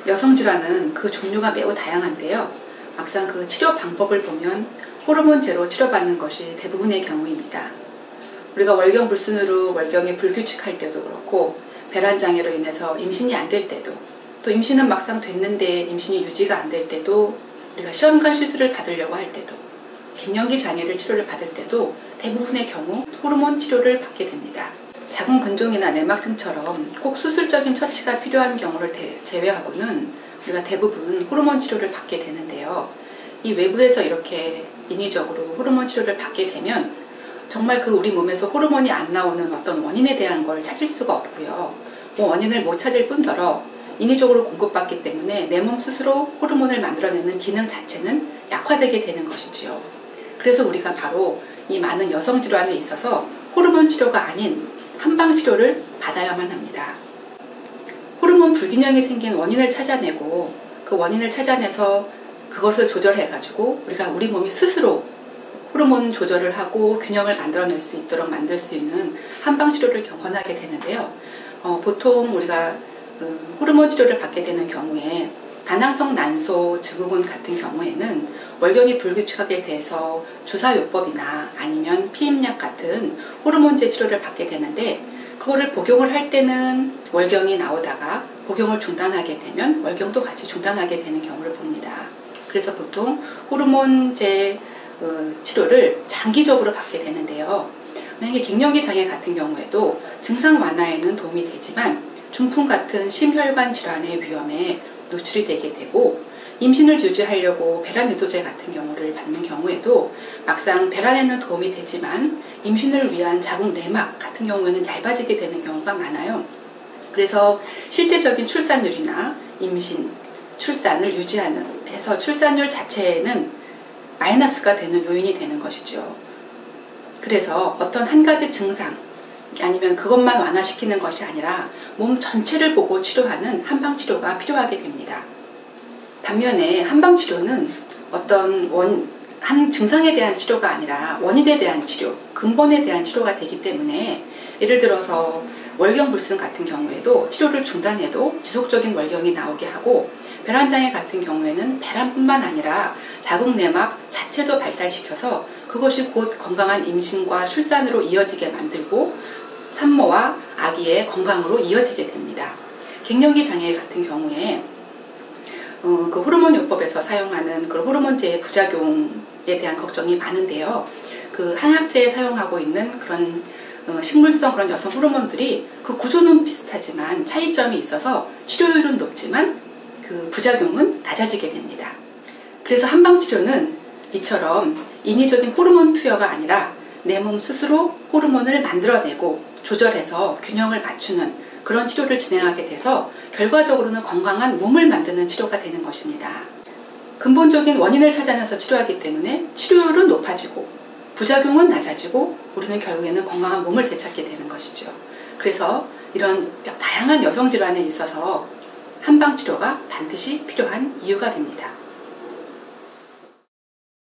여성질환은 그 종류가 매우 다양한데요. 막상 그 치료 방법을 보면 호르몬제로 치료받는 것이 대부분의 경우입니다. 우리가 월경불순으로 월경이 불규칙할 때도 그렇고, 배란장애로 인해서 임신이 안 될 때도, 또 임신은 막상 됐는데 임신이 유지가 안 될 때도, 우리가 시험관 시술을 받으려고 할 때도, 갱년기 장애를 치료를 받을 때도 대부분의 경우 호르몬 치료를 받게 됩니다. 자궁근종이나 내막증처럼 꼭 수술적인 처치가 필요한 경우를 제외하고는 우리가 대부분 호르몬 치료를 받게 되는데요. 이 외부에서 이렇게 인위적으로 호르몬 치료를 받게 되면 정말 그 우리 몸에서 호르몬이 안 나오는 어떤 원인에 대한 걸 찾을 수가 없고요. 원인을 못 찾을 뿐더러 인위적으로 공급받기 때문에 내 몸 스스로 호르몬을 만들어내는 기능 자체는 약화되게 되는 것이지요. 그래서 우리가 바로 이 많은 여성 질환에 있어서 호르몬 치료가 아닌 한방 치료를 받아야만 합니다. 호르몬 불균형이 생긴 원인을 찾아내고, 그 원인을 찾아내서 그것을 조절해가지고 우리가 우리 몸이 스스로 호르몬 조절을 하고 균형을 만들어낼 수 있도록 만들 수 있는 한방 치료를 권하게 되는데요. 보통 우리가 호르몬 치료를 받게 되는 경우에 다낭성 난소 증후군 같은 경우에는 월경이 불규칙하게 돼서 주사요법이나 아니면 피임약 같은 호르몬제 치료를 받게 되는데, 그거를 복용을 할 때는 월경이 나오다가 복용을 중단하게 되면 월경도 같이 중단하게 되는 경우를 봅니다. 그래서 보통 호르몬제 치료를 장기적으로 받게 되는데요. 만약에 갱년기 장애 같은 경우에도 증상 완화에는 도움이 되지만 중풍 같은 심혈관 질환의 위험에 노출이 되게 되고, 임신을 유지하려고 배란 유도제 같은 경우를 받는 경우에도 막상 배란에는 도움이 되지만 임신을 위한 자궁 내막 같은 경우에는 얇아지게 되는 경우가 많아요. 그래서 실제적인 출산율이나 임신, 출산을 유지하는 해서 출산율 자체에는 마이너스가 되는 요인이 되는 것이죠. 그래서 어떤 한 가지 증상 아니면 그것만 완화시키는 것이 아니라 몸 전체를 보고 치료하는 한방치료가 필요하게 됩니다. 반면에 한방치료는 어떤 한 증상에 대한 치료가 아니라 원인에 대한 치료, 근본에 대한 치료가 되기 때문에, 예를 들어서 월경불순 같은 경우에도 치료를 중단해도 지속적인 월경이 나오게 하고, 배란장애 같은 경우에는 배란뿐만 아니라 자궁내막 자체도 발달시켜서 그것이 곧 건강한 임신과 출산으로 이어지게 만들고 산모와 아기의 건강으로 이어지게 됩니다. 갱년기 장애 같은 경우에 그 호르몬요법에서 사용하는 그 호르몬제의 부작용에 대한 걱정이 많은데요. 그 한약제에 사용하고 있는 그런 식물성 그런 여성 호르몬들이 그 구조는 비슷하지만 차이점이 있어서 치료율은 높지만 그 부작용은 낮아지게 됩니다. 그래서 한방치료는 이처럼 인위적인 호르몬 투여가 아니라 내 몸 스스로 호르몬을 만들어내고 조절해서 균형을 맞추는 그런 치료를 진행하게 돼서 결과적으로는 건강한 몸을 만드는 치료가 되는 것입니다. 근본적인 원인을 찾아내서 치료하기 때문에 치료율은 높아지고 부작용은 낮아지고 우리는 결국에는 건강한 몸을 되찾게 되는 것이죠. 그래서 이런 다양한 여성 질환에 있어서 한방치료가 반드시 필요한 이유가 됩니다.